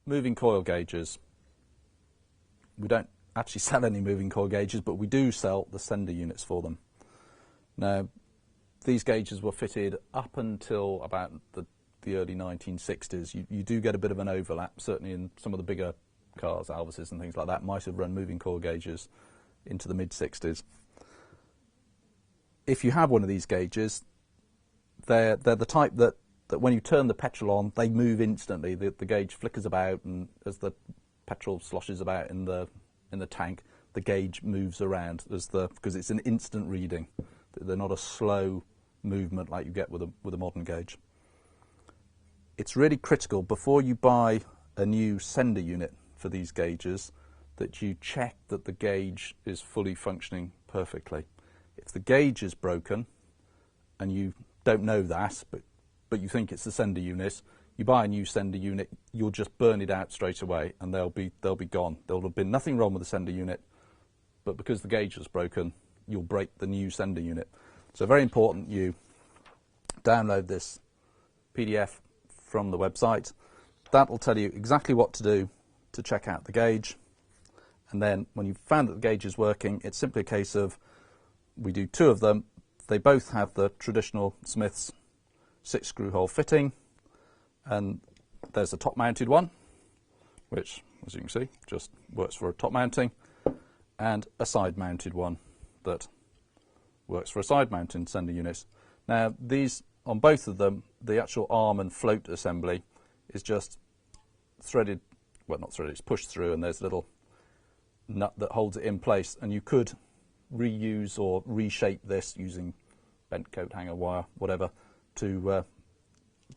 moving coil gauges. We don't actually sell any moving coil gauges, but we do sell the sender units for them. Now, these gauges were fitted up until about the early 1960s. You do get a bit of an overlap, certainly in some of the bigger cars, Alvises and things like that, might have run moving coil gauges into the mid-60s. If you have one of these gauges, they're the type that when you turn the petrol on, they move instantly. The gauge flickers about, and as the petrol sloshes about in the tank, the gauge moves around because it's an instant reading. They're not a slow movement like you get with a modern gauge. It's really critical before you buy a new sender unit for these gauges that you check that the gauge is fully functioning perfectly. If the gauge is broken and you don't know that, but you think it's the sender unit, you buy a new sender unit, you'll just burn it out straight away and they'll be gone. There'll have been nothing wrong with the sender unit, but because the gauge is broken, you'll break the new sender unit. So very important you download this PDF from the website. That will tell you exactly what to do to check out the gauge. And then when you've found that the gauge is working, it's simply a case of, we do two of them. They both have the traditional Smith's 6-screw hole fitting, and there's a top mounted one, which, as you can see, just works for a top mounting, and a side mounted one that works for a side mounting sender unit. Now these, on both of them, the actual arm and float assembly is just threaded, well, not threaded, it's pushed through, and there's a little nut that holds it in place, and you could reuse or reshape this using bent coat hanger wire, whatever, to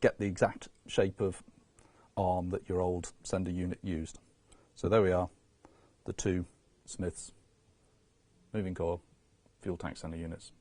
get the exact shape of arm that your old sender unit used. So there we are, the two Smith's moving coil fuel tank sender units.